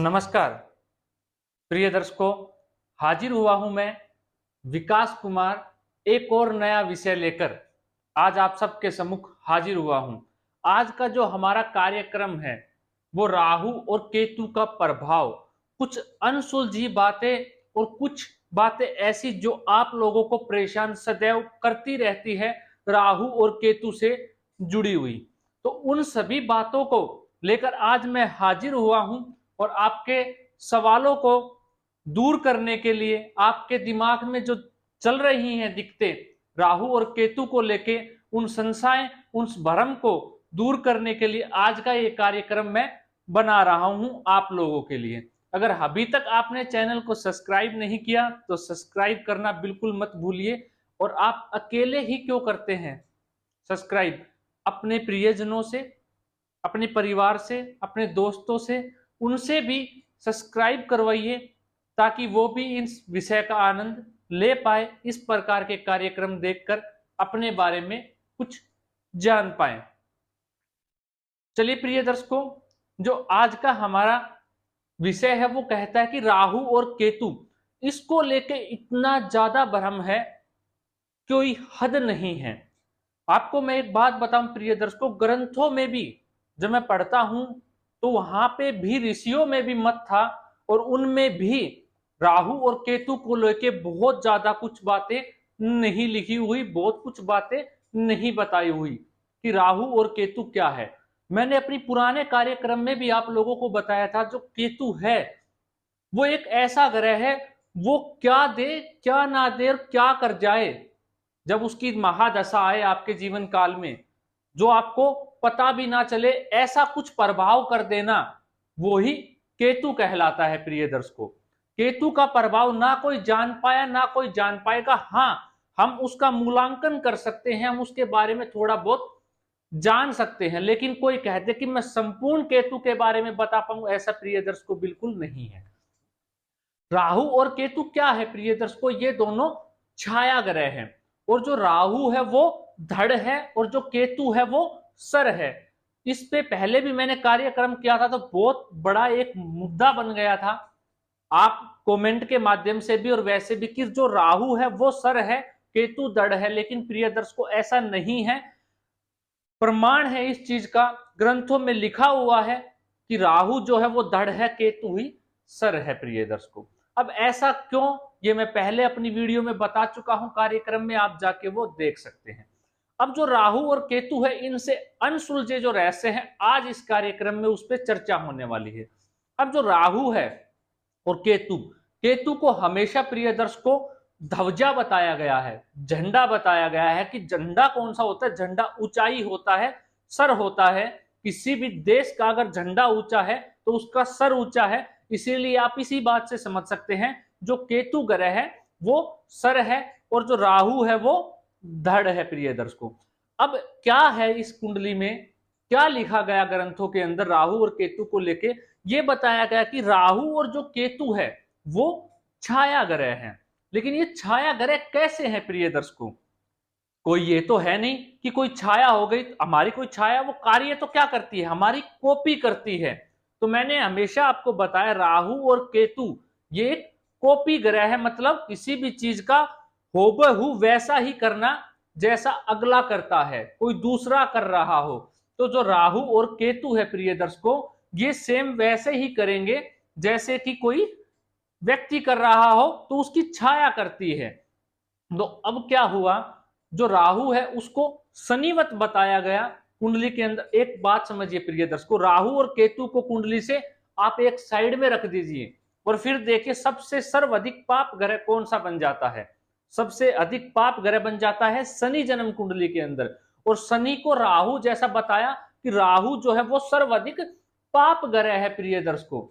नमस्कार प्रिय दर्शकों, हाजिर हुआ हूं मैं विकास कुमार एक और नया विषय लेकर। आज आप सबके सम्मुख हाजिर हुआ हूं। आज का जो हमारा कार्यक्रम है वो राहु और केतु का प्रभाव, कुछ अनसुलझी बातें और कुछ बातें ऐसी जो आप लोगों को परेशान सदैव करती रहती है राहु और केतु से जुड़ी हुई। तो उन सभी बातों को लेकर आज मैं हाजिर हुआ हूं और आपके सवालों को दूर करने के लिए, आपके दिमाग में जो चल रही हैं दिक्कतें राहु और केतु को लेके, उन संशय, उन भ्रम को दूर करने के लिए आज का ये कार्यक्रम मैं बना रहा हूं आप लोगों के लिए। अगर अभी तक आपने चैनल को सब्सक्राइब नहीं किया तो सब्सक्राइब करना बिल्कुल मत भूलिए। और आप अकेले ही क्यों करते हैं सब्सक्राइब, अपने प्रियजनों से, अपने परिवार से, अपने दोस्तों से, उनसे भी सब्सक्राइब करवाइए ताकि वो भी इस विषय का आनंद ले पाए, इस प्रकार के कार्यक्रम देखकर अपने बारे में कुछ जान पाए। चलिए प्रिय दर्शकों, जो आज का हमारा विषय है वो कहता है कि राहु और केतु, इसको लेके इतना ज्यादा भ्रम है, कोई हद नहीं है। आपको मैं एक बात बताऊं प्रिय दर्शकों, ग्रंथों में भी जब मैं पढ़ता हूं तो वहां पे भी ऋषियों में भी मत था और उनमें भी राहु और केतु को लेके बहुत ज्यादा कुछ बातें नहीं लिखी हुई, बहुत कुछ बातें नहीं बताई हुई कि राहु और केतु क्या है। मैंने अपनी पुराने कार्यक्रम में भी आप लोगों को बताया था, जो केतु है वो एक ऐसा ग्रह है, वो क्या दे क्या ना दे और क्या कर जाए जब उसकी महादशा आए आपके जीवन काल में, जो आपको पता भी ना चले, ऐसा कुछ प्रभाव कर देना, वो ही केतु कहलाता है। प्रिय दर्शकों, केतु का प्रभाव ना कोई जान पाया ना कोई जान पाएगा। हाँ, हम उसका मूल्यांकन कर सकते हैं, हम उसके बारे में थोड़ा बहुत जान सकते हैं, लेकिन कोई कहते कि मैं संपूर्ण केतु के बारे में बता पाऊं, ऐसा प्रिय दर्शकों बिल्कुल नहीं है। राहु और केतु क्या है प्रिय दर्शकों, ये दोनों छाया ग्रह हैं। और जो राहु है वो धड़ है और जो केतु है वो सर है। इस पे पहले भी मैंने कार्यक्रम किया था तो बहुत बड़ा एक मुद्दा बन गया था, आप कमेंट के माध्यम से भी और वैसे भी, कि जो राहु है वो सर है, केतु धड़ है। लेकिन प्रिय दर्शकों ऐसा नहीं है, प्रमाण है इस चीज का, ग्रंथों में लिखा हुआ है कि राहु जो है वो धड़ है, केतु ही सर है। प्रिय दर्शकों, अब ऐसा क्यों, ये मैं पहले अपनी वीडियो में बता चुका हूं, कार्यक्रम में आप जाके वो देख सकते हैं। अब जो राहु और केतु है, इनसे अनसुलझे जो रहस्य हैं, आज इस कार्यक्रम में उस पर चर्चा होने वाली है। अब जो राहु है और केतु, केतु को हमेशा प्रिय दर्शकों ध्वजा बताया गया है, झंडा बताया गया है कि झंडा कौन सा होता है, झंडा ऊंचाई होता है, सर होता है। किसी भी देश का अगर झंडा ऊंचा है तो उसका सर ऊंचा है। इसीलिए आप इसी बात से समझ सकते हैं, जो केतु ग्रह है वो सर है और जो राहु है वो धड़ है। प्रिय दर्शकों, अब क्या है इस कुंडली में, क्या लिखा गया ग्रंथों के अंदर राहु और केतु को लेके, ये बताया गया कि राहु और जो केतु है वो छाया ग्रह है। लेकिन ये छाया ग्रह कैसे है प्रिय दर्शकों, कोई ये तो है नहीं कि कोई छाया हो गई, हमारी कोई छाया वो कार्य तो क्या करती है, हमारी कॉपी करती है। तो मैंने हमेशा आपको बताया राहु और केतु ये एक कॉपी ग्रह है, मतलब किसी भी चीज का हूबहू वैसा ही करना जैसा अगला करता है, कोई दूसरा कर रहा हो। तो जो राहु और केतु है प्रिय दर्शकों, ये सेम वैसे ही करेंगे जैसे कि कोई व्यक्ति कर रहा हो, तो उसकी छाया करती है। तो अब क्या हुआ, जो राहु है उसको शनिवत बताया गया कुंडली के अंदर। एक बात समझिए प्रिय दर्शकों, राहु और केतु को कुंडली से आप एक साइड में रख दीजिए और फिर देखिए सबसे सर्वाधिक पाप ग्रह कौन सा बन जाता है। सबसे अधिक पाप ग्रह बन जाता है शनि जन्म कुंडली के अंदर। और शनि को राहु जैसा बताया कि राहु जो है वो सर्वाधिक पाप ग्रह है। प्रिय दर्शकों,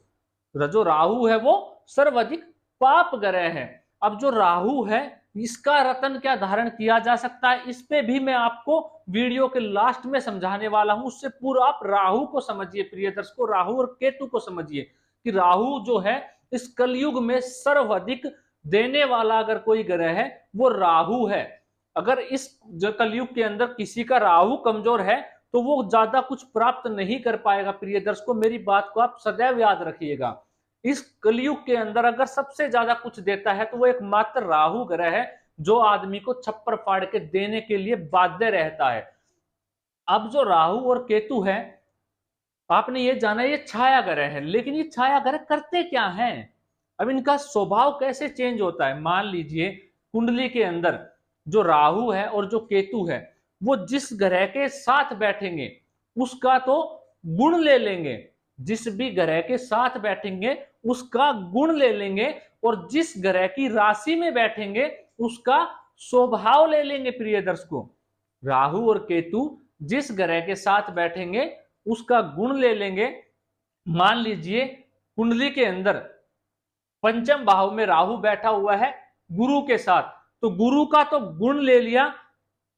जो राहु है वो सर्वाधिक पाप ग्रह है। अब जो राहु है इसका रत्न क्या धारण किया जा सकता है, इस पे भी मैं आपको वीडियो के लास्ट में समझाने वाला हूं। उससे पूर्व आप राहु को समझिए प्रिय दर्शकों, राहु और केतु को समझिए कि राहु जो है इस कलयुग में सर्वाधिक देने वाला अगर कोई ग्रह है वो राहु है। अगर इस कलयुग के अंदर किसी का राहु कमजोर है तो वो ज्यादा कुछ प्राप्त नहीं कर पाएगा। प्रिय दर्शकों, मेरी बात को आप सदैव याद रखिएगा। इस कलयुग के अंदर अगर सबसे ज्यादा कुछ देता है तो वो एकमात्र राहु ग्रह है, जो आदमी को छप्पर फाड़ के देने के लिए बाध्य रहता है। अब जो राहु और केतु है, आपने ये जाना ये छाया ग्रह है, लेकिन ये छाया ग्रह करते क्या हैं? अब इनका स्वभाव कैसे चेंज होता है? मान लीजिए कुंडली के अंदर जो राहु है और जो केतु है, वो जिस ग्रह के साथ बैठेंगे उसका तो गुण ले लेंगे, जिस भी ग्रह के साथ बैठेंगे उसका गुण ले लेंगे, और जिस ग्रह की राशि में बैठेंगे उसका स्वभाव ले लेंगे। प्रिय दर्शकों, राहु और केतु जिस ग्रह के साथ बैठेंगे उसका गुण ले लेंगे। मान लीजिए कुंडली के अंदर पंचम भाव में राहु बैठा हुआ है गुरु के साथ, तो गुरु का तो गुण ले लिया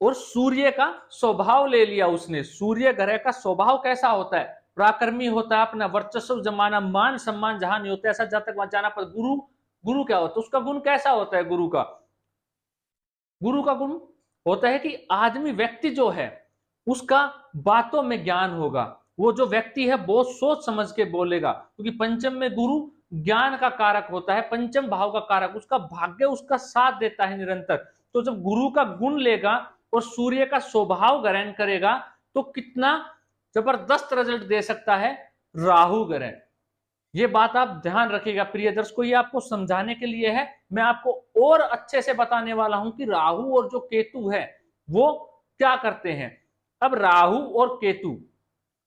और सूर्य का स्वभाव ले लिया उसने। सूर्य ग्रह का स्वभाव कैसा होता है? पराक्रमी होता है, अपना वर्चस्व जमाना, मान सम्मान जहां नहीं होता ऐसा जातक वहां जाना। पर गुरु, गुरु क्या होता है? उसका गुण कैसा होता है? गुरु का गुण होता है कि आदमी, व्यक्ति जो है उसका बातों में ज्ञान होगा, वो जो व्यक्ति है बहुत सोच समझ के बोलेगा, क्योंकि पंचम में गुरु ज्ञान का कारक होता है, पंचम भाव का कारक, उसका भाग्य उसका साथ देता है निरंतर। तो जब गुरु का गुण लेगा और सूर्य का स्वभाव ग्रहण करेगा तो कितना जबरदस्त रिजल्ट दे सकता है राहु ग्रह। ये बात आप ध्यान रखिएगा प्रिय दर्शकों, ये आपको समझाने के लिए है। मैं आपको और अच्छे से बताने वाला हूं कि राहु और जो केतु है वो क्या करते हैं। अब राहु और केतु,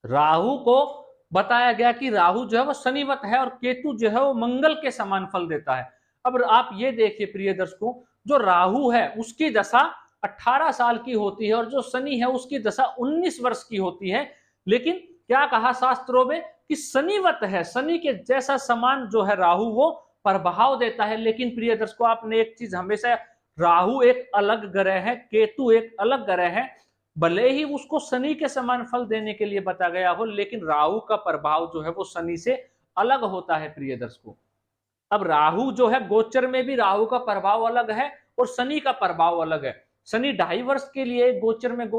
राहु को बताया गया कि राहु जो है वो शनिवत है और केतु जो है वो मंगल के समान फल देता है। अब आप ये देखिए प्रिय दर्शकों, जो राहु है उसकी दशा 18 साल की होती है और जो शनि है उसकी दशा 19 वर्ष की होती है। लेकिन क्या कहा शास्त्रों में कि शनिवत है, शनि के जैसा समान जो है राहु वो प्रभाव देता है। लेकिन प्रिय दर्शकों, आपने एक चीज हमेशा, राहु एक अलग ग्रह है, केतु एक अलग ग्रह है, भले ही उसको शनि के समान फल देने के लिए बताया गया हो, लेकिन राहु का प्रभाव जो है वो शनि से अलग होता है प्रिय दर्शकों। अब राहु जो है गोचर में भी राहु का प्रभाव अलग है और शनि का प्रभाव अलग है। शनि 2.5 वर्ष के लिए गोचर में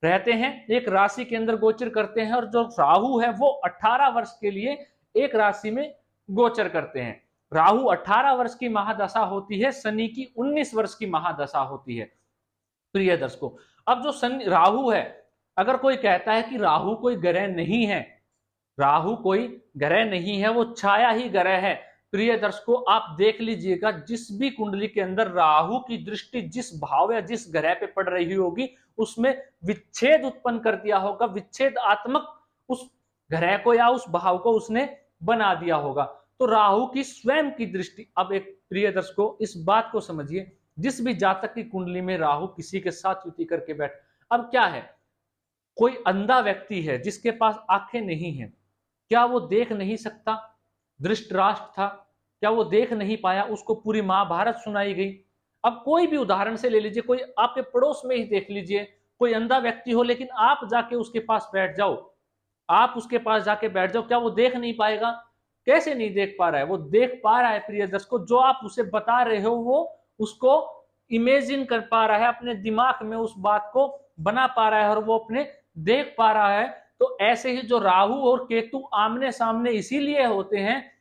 रहते हैं, एक राशि के अंदर गोचर करते हैं, और जो राहु है वो 18 वर्ष के लिए एक राशि में गोचर करते हैं। राहु 18 वर्ष की महादशा होती है, शनि की 19 वर्ष की महादशा होती है प्रिय दर्शकों। अब जो शनि राहु है, अगर कोई कहता है कि राहु कोई ग्रह नहीं है, राहु कोई ग्रह नहीं है, वो छाया ही ग्रह है, प्रिय दर्शकों आप देख लीजिएगा जिस भी कुंडली के अंदर राहु की दृष्टि जिस भाव या जिस ग्रह पे पड़ रही होगी उसमें विच्छेद उत्पन्न कर दिया होगा, विच्छेदात्मक उस ग्रह को या उस भाव को उसने बना दिया होगा। तो राहु की स्वयं की दृष्टि, अब एक प्रिय दर्शकों इस बात को समझिए, जिस भी जातक की कुंडली में राहु किसी के साथ युति करके बैठ, अब क्या है, कोई अंधा व्यक्ति है जिसके पास आंखें नहीं है, क्या वो देख नहीं सकता? धृतराष्ट्र था, क्या वो देख नहीं पाया? उसको पूरी महाभारत सुनाई गई। अब कोई भी उदाहरण से ले लीजिए, कोई आपके पड़ोस में ही देख लीजिए, कोई अंधा व्यक्ति हो, लेकिन आप जाके उसके पास बैठ जाओ, आप उसके पास जाके बैठ जाओ, क्या वो देख नहीं पाएगा? कैसे नहीं देख पा रहा है? वो देख पा रहा है प्रिय दर्शकों, जो आप उसे बता रहे हो वो उसको इमेजिन कर पा रहा है, अपने दिमाग में उस बात को बना पा रहा है और वो अपने देख पा रहा है। तो ऐसे ही जो राहु और केतु आमने सामने इसीलिए होते हैं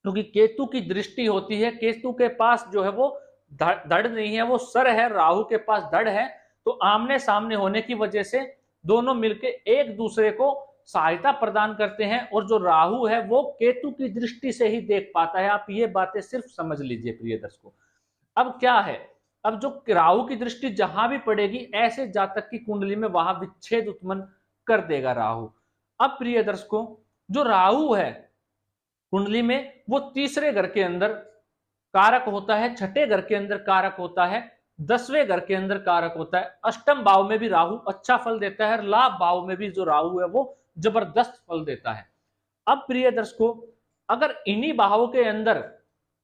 क्योंकि केतु की दृष्टि होती है, केतु के पास जो है वो धड़ नहीं है, वो सर है, राहु के पास धड़ है। तो आमने सामने होने की वजह से दोनों मिलके एक दूसरे को सहायता प्रदान करते हैं, और जो राहु है वो केतु की दृष्टि से ही देख पाता है। आप ये बातें सिर्फ समझ लीजिए प्रिय दर्शकों। अब क्या है, अब जो राहु की दृष्टि जहां भी पड़ेगी ऐसे जातक की कुंडली में वहां विच्छेद उत्पन्न कर देगा राहु। अब प्रिय दर्शकों, जो राहु है कुंडली में वो तीसरे घर के अंदर कारक होता है, छठे घर के अंदर कारक होता है, 10वें घर के अंदर कारक होता है, अष्टम भाव में भी राहु अच्छा फल देता है और लाभ भाव में भी जो राहु है वो जबरदस्त फल देता है। अब प्रिय दर्शकों, अगर इन्हीं भावों के अंदर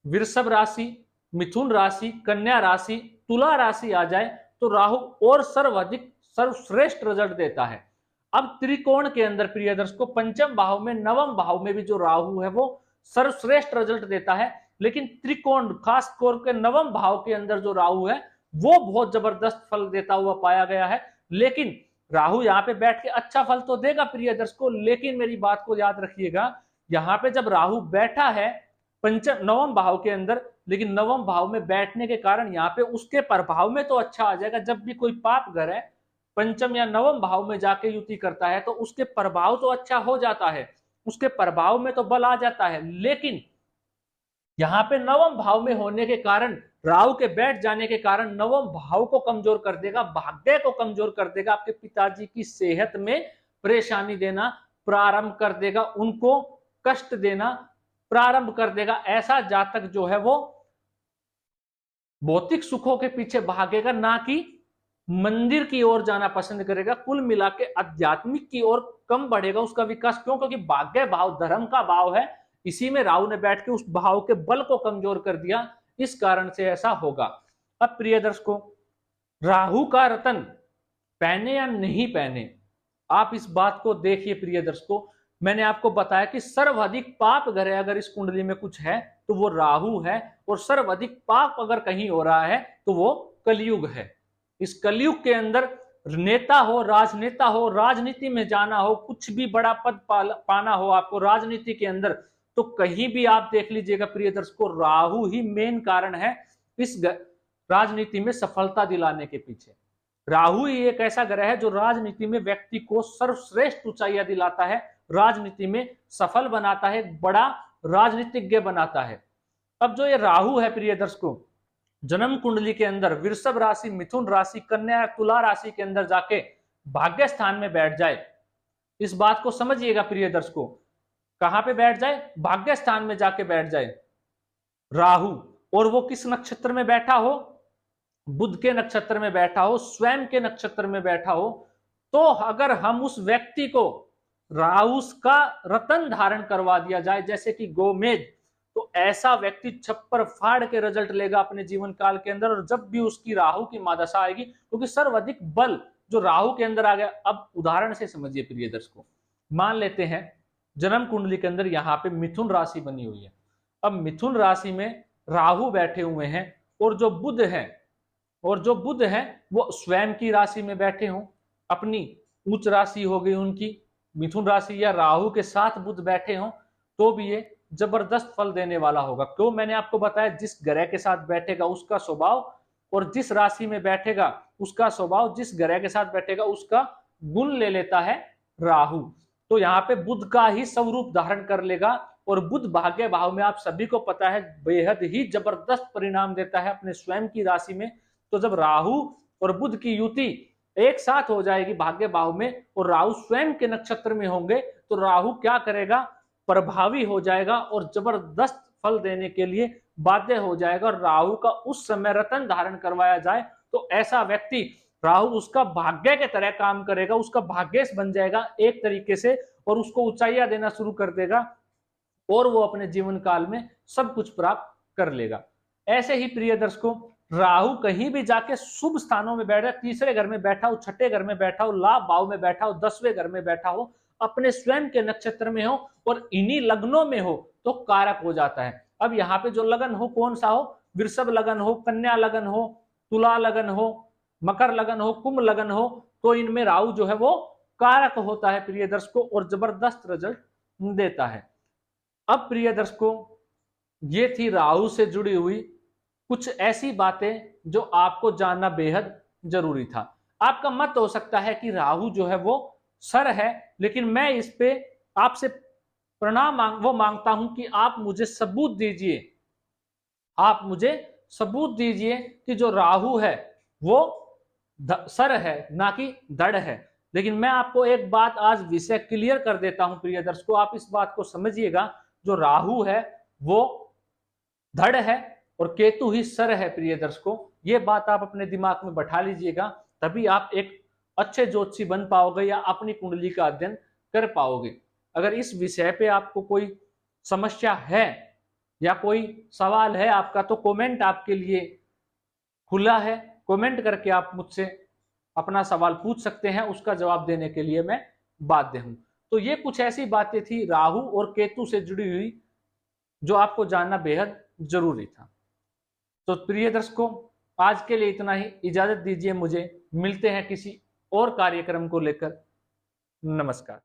वृषभ राशि, मिथुन राशि, कन्या राशि, तुला राशि आ जाए तो राहु और सर्वाधिक सर्वश्रेष्ठ रिजल्ट देता है। अब त्रिकोण के अंदर प्रिय दर्शकों, पंचम भाव में, नवम भाव में भी जो राहु है वो सर्वश्रेष्ठ रिजल्ट देता है, लेकिन त्रिकोण खास तौर के नवम भाव के अंदर जो राहु है वो बहुत जबरदस्त फल देता हुआ पाया गया है। लेकिन राहु यहाँ पे बैठ के अच्छा फल तो देगा प्रिय दर्शकों, लेकिन मेरी बात को याद रखिएगा, यहाँ पे जब राहु बैठा है पंचम नवम भाव के अंदर, लेकिन नवम भाव में बैठने के कारण यहाँ पे उसके प्रभाव में तो अच्छा आ जाएगा। जब भी कोई पाप ग्रह है पंचम या नवम भाव में जाके युति करता है तो उसके प्रभाव तो अच्छा हो जाता है, उसके प्रभाव में तो बल आ जाता है, लेकिन यहाँ पे नवम भाव में होने के कारण, राहु के बैठ जाने के कारण नवम भाव को कमजोर कर देगा, भाग्य को कमजोर कर देगा, आपके पिताजी की सेहत में परेशानी देना प्रारंभ कर देगा, उनको कष्ट देना प्रारंभ कर देगा। ऐसा जातक जो है वो भौतिक सुखों के पीछे भागेगा, ना कि मंदिर की ओर जाना पसंद करेगा। कुल मिला के आध्यात्मिक की ओर कम बढ़ेगा उसका विकास। क्यों? क्योंकि भाग्य भाव धर्म का भाव है, इसी में राहु ने बैठ के उस भाव के बल को कमजोर कर दिया, इस कारण से ऐसा होगा। अब प्रिय दर्शकों, राहु का रतन पहने या नहीं पहने, आप इस बात को देखिए। प्रिय दर्शकों, मैंने आपको बताया कि सर्वाधिक पाप ग्रह अगर इस कुंडली में कुछ है तो वो राहु है, और सर्वाधिक पाप अगर कहीं हो रहा है तो वो कलयुग है। इस कलयुग के अंदर नेता हो, राजनेता हो, राजनीति में जाना हो, कुछ भी बड़ा पद पाना हो आपको राजनीति के अंदर, तो कहीं भी आप देख लीजिएगा प्रिय दर्शकों, राहु ही मेन कारण है इस राजनीति में सफलता दिलाने के पीछे। राहु ही एक ऐसा ग्रह है जो राजनीति में व्यक्ति को सर्वश्रेष्ठ ऊंचाइयां दिलाता है, राजनीति में सफल बनाता है, बड़ा राजनीतिज्ञ बनाता है। अब जो ये राहु है प्रिय दर्शकों, जन्म कुंडली के अंदर वृषभ राशि, मिथुन राशि, कन्या, तुला राशि के अंदर जाके भाग्य स्थान में बैठ जाए, इस बात को समझिएगा प्रिय दर्शकों। कहां पे बैठ जाए? भाग्य स्थान में जाके बैठ जाए राहु, और वो किस नक्षत्र में बैठा हो? बुध के नक्षत्र में बैठा हो, स्वयं के नक्षत्र में बैठा हो, तो अगर हम उस व्यक्ति को राहु का रतन धारण करवा दिया जाए, जैसे कि गोमेद, तो ऐसा व्यक्ति छप्पर फाड़ के रिजल्ट लेगा अपने जीवन काल के अंदर। और जब भी उसकी राहु की महादशा आएगी, क्योंकि सर्वाधिक बल जो राहु के अंदर आ गया। अब उदाहरण से समझिए प्रिय दर्शकों, मान लेते हैं जन्म कुंडली के अंदर यहाँ पे मिथुन राशि बनी हुई है। अब मिथुन राशि में राहु बैठे हुए हैं, और जो बुध है वो स्वयं की राशि में बैठे हों, अपनी उच्च राशि हो गई उनकी मिथुन राशि, या राहु के साथ बुध बैठे हों, तो भी ये जबरदस्त फल देने वाला होगा। क्यों? मैंने आपको बताया जिस ग्रह के साथ बैठेगा उसका स्वभाव, और जिस राशि में बैठेगा उसका स्वभाव, जिस ग्रह के साथ बैठेगा उसका गुण ले लेता है राहु। तो यहाँ पे बुध का ही स्वरूप धारण कर लेगा, और बुध भाग्य भाव में आप सभी को पता है बेहद ही जबरदस्त परिणाम देता है अपने स्वयं की राशि में। तो जब राहु और बुध की युति एक साथ हो जाएगी भाग्य भाव में, और राहु स्वयं के नक्षत्र में होंगे, तो राहु क्या करेगा? प्रभावी हो जाएगा और जबरदस्त फल देने के लिए बाध्य हो जाएगा। और राहु का उस समय रतन धारण करवाया जाए तो ऐसा व्यक्ति, राहु उसका भाग्य के तरह काम करेगा, उसका भाग्येश बन जाएगा एक तरीके से, और उसको ऊंचाइयां देना शुरू कर देगा, और वो अपने जीवन काल में सब कुछ प्राप्त कर लेगा। ऐसे ही प्रिय दर्शकों, राहु कहीं भी जाके शुभ स्थानों में बैठा, तीसरे घर में बैठा हो, छठे घर में बैठा हो, लाभ भाव में बैठा हो, 10वें घर में बैठा हो, अपने स्वयं के नक्षत्र में हो और इन्हीं लग्नों में हो, तो कारक हो जाता है। अब यहाँ पे जो लगन हो कौन सा हो? वृषभ लगन हो, कन्या लगन हो, तुला लगन हो, मकर लगन हो, कुंभ लगन हो, तो इनमें राहु जो है वो कारक होता है प्रिय दर्शकों, और जबरदस्त रिजल्ट देता है। अब प्रिय दर्शकों, ये थी राहु से जुड़ी हुई कुछ ऐसी बातें जो आपको जानना बेहद जरूरी था। आपका मत हो सकता है कि राहु जो है वो सर है, लेकिन मैं इस पे आपसे वो मांगता हूं कि आप मुझे सबूत दीजिए, आप मुझे सबूत दीजिए कि जो राहु है वो सर है ना कि धड़ है। लेकिन मैं आपको एक बात आज विषय क्लियर कर देता हूं प्रिय दर्शकों, आप इस बात को समझिएगा, जो राहु है वो धड़ है और केतु ही सर है प्रिय दर्शकों। ये बात आप अपने दिमाग में बैठा लीजिएगा, तभी आप एक अच्छे ज्योतिषी बन पाओगे या अपनी कुंडली का अध्ययन कर पाओगे। अगर इस विषय पे आपको कोई समस्या है या कोई सवाल है आपका, तो कमेंट आपके लिए खुला है, कमेंट करके आप मुझसे अपना सवाल पूछ सकते हैं, उसका जवाब देने के लिए मैं बाध्य हूं। तो ये कुछ ऐसी बातें थी राहु और केतु से जुड़ी हुई जो आपको जानना बेहद जरूरी था। तो प्रिय दर्शकों, आज के लिए इतना ही, इजाजत दीजिए मुझे, मिलते हैं किसी और कार्यक्रम को लेकर। नमस्कार।